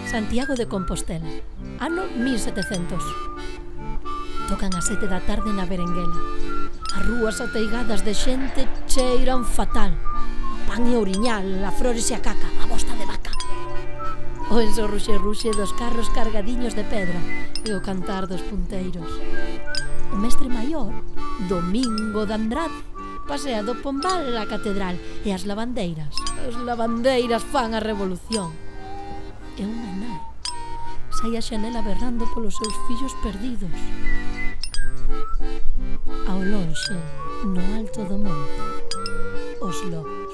Santiago de Compostela, ano 1700. Tocan as 7 da tarde na Berenguela. As rúas ateigadas de xente cheiran fatal. A pan e a oriñal, a flores e a caca, a bosta de vaca. O enso ruxe dos carros cargadiños de pedra e o cantar dos punteiros. O mestre maior, Domingo de Andrade, pasea do Pombal á catedral e as lavandeiras fan a revolución. E unha nai sai a xanela berrando polos seus fillos perdidos. Ao lonxe, no alto do monte, os lobos